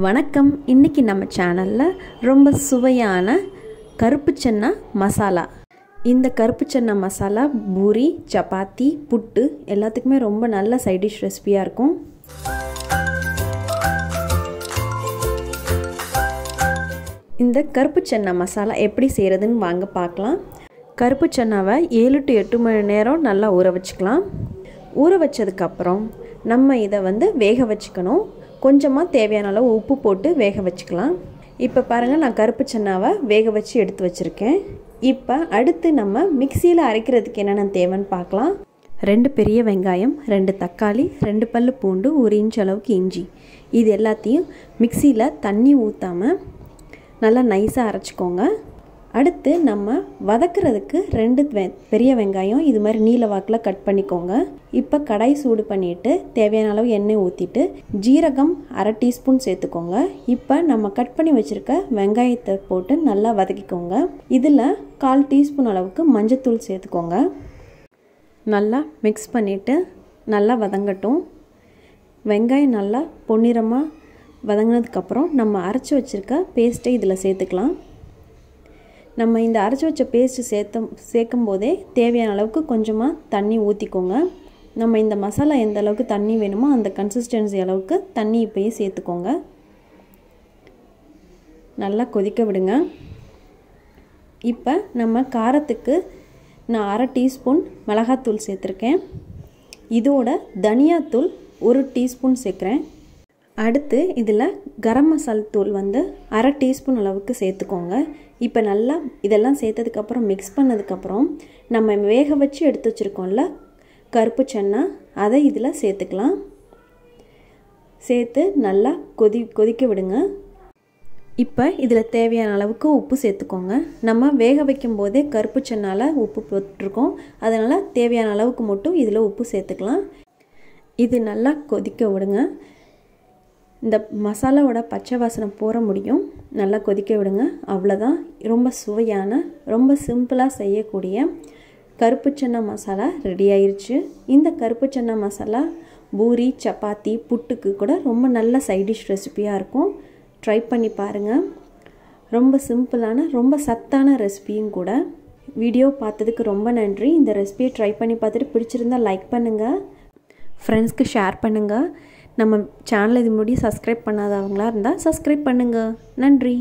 வணக்கம். இன்னைக்கு நம்ம சேனலில் ரொம்ப சுவையான கருப்பு சன்னா மசாலா. இந்த கருப்பு சன்னா மசாலா பூரி, சப்பாத்தி, புட்டு எல்லாத்துக்குமே ரொம்ப நல்ல சைட் டிஷ் ரெசிபியாக இருக்கும். இந்த கருப்பு சன்னா மசாலா எப்படி செய்கிறதுன்னு வாங்க பார்க்கலாம். கருப்பு சன்னாவை 7 to 8 மணி நேரம் நல்லா ஊற வச்சுக்கலாம். ஊற வச்சதுக்கப்புறம் நம்ம இதை வேக வச்சுக்கணும். கொஞ்சமாக தேவையான அளவு உப்பு போட்டு வேக வச்சுக்கலாம். இப்போ பாருங்கள், நான் கருப்பு சன்னாவை வேக வச்சு எடுத்து வச்சுருக்கேன். இப்போ அடுத்து நம்ம மிக்சியில் அரைக்கிறதுக்கு என்னென்ன தேவைன்னு பார்க்கலாம். 2 பெரிய வெங்காயம், 2 தக்காளி, 2 பல்லு பூண்டு, 1 இன்ச் அளவுக்கு இஞ்சி. இது எல்லாத்தையும் மிக்சியில் தண்ணி ஊற்றாமல் நல்லா நைஸாக அரைச்சிக்கோங்க. அடுத்து நம்ம வதக்கிறதுக்கு 2 பெரிய வெங்காயம் இது மாதிரி நீல வாக்கில் கட் பண்ணிக்கோங்க. இப்போ கடாய் சூடு பண்ணிவிட்டு தேவையான அளவு எண்ணெய் ஊற்றிட்டு ஜீரகம் 1/2 டீஸ்பூன் சேர்த்துக்கோங்க. இப்போ நம்ம கட் பண்ணி வச்சுருக்க வெங்காயத்தை போட்டு நல்லா வதக்கிக்கோங்க. இதில் 1/4 டீஸ்பூன் அளவுக்கு மஞ்சத்தூள் சேர்த்துக்கோங்க. நல்லா மிக்ஸ் பண்ணிவிட்டு நல்லா வதங்கட்டும். வெங்காயம் நல்லா பொன்னிறமாக வதங்கினதுக்கப்புறம் நம்ம அரைச்சி வச்சுருக்க பேஸ்ட்டை இதில் சேர்த்துக்கலாம். நம்ம இந்த அரைச்சி வச்ச பேஸ்ட்டு சேர்க்கும் போதே தேவையான அளவுக்கு கொஞ்சமாக தண்ணி ஊற்றிக்கோங்க. நம்ம இந்த மசாலா எந்த அளவுக்கு தண்ணி வேணுமோ அந்த கன்சிஸ்டன்சி அளவுக்கு தண்ணி இப்போயே சேர்த்துக்கோங்க. நல்லா கொதிக்க விடுங்க. இப்போ நம்ம காரத்துக்கு நான் 1/2 டீஸ்பூன் மிளகாத்தூள் சேர்த்துருக்கேன். இதோட தனியாத்தூள் 1 டீஸ்பூன் சேர்க்குறேன். அடுத்து இதில் கரம் மசாலா தூள் 1/2 டீஸ்பூன் அளவுக்கு சேர்த்துக்கோங்க. இப்போ நல்லா இதெல்லாம் சேர்த்ததுக்கப்புறம் மிக்ஸ் பண்ணதுக்கப்புறம் நம்ம வேக வச்சு எடுத்து வச்சுருக்கோம்ல கருப்பு சன்னா, அதை இதில் சேர்த்துக்கலாம். சேர்த்து நல்லா கொதிக்க விடுங்க. இப்போ இதில் தேவையான அளவுக்கு உப்பு சேர்த்துக்கோங்க. நம்ம வேக வைக்கும் போதே கருப்பு சன்னால உப்பு போட்டிருக்கோம், அதனால் தேவையான அளவுக்கு மட்டும் இதில் உப்பு சேர்த்துக்கலாம். இது நல்லா கொதிக்க விடுங்க. இந்த மசாலாவோட பச்சை வாசனை போற முடியும். நல்லா கொதிக்க விடுங்க. அவ்வளோதான். ரொம்ப சுவையான, ரொம்ப சிம்பிளாக செய்யக்கூடிய கருப்பு சன்னா மசாலா ரெடி ஆயிடுச்சு. இந்த கருப்பு சன்னா மசாலா பூரி, சப்பாத்தி, புட்டுக்கு கூட ரொம்ப நல்ல சைட் டிஷ் ரெசிபியாக இருக்கும். ட்ரை பண்ணி பாருங்கள். ரொம்ப சிம்பிளான, ரொம்ப சத்தான ரெசிபியும் கூட. வீடியோ பார்த்ததுக்கு ரொம்ப நன்றி. இந்த ரெசிபியை ட்ரை பண்ணி பார்த்துட்டு பிடிச்சிருந்தால் லைக் பண்ணுங்கள், ஃப்ரெண்ட்ஸ்க்கு ஷேர் பண்ணுங்கள். நம்ம சேனலை இது முன்னாடி சப்ஸ்கிரைப் பண்ணாதவங்களா இருந்தால் சப்ஸ்கிரைப் பண்ணுங்கள். நன்றி.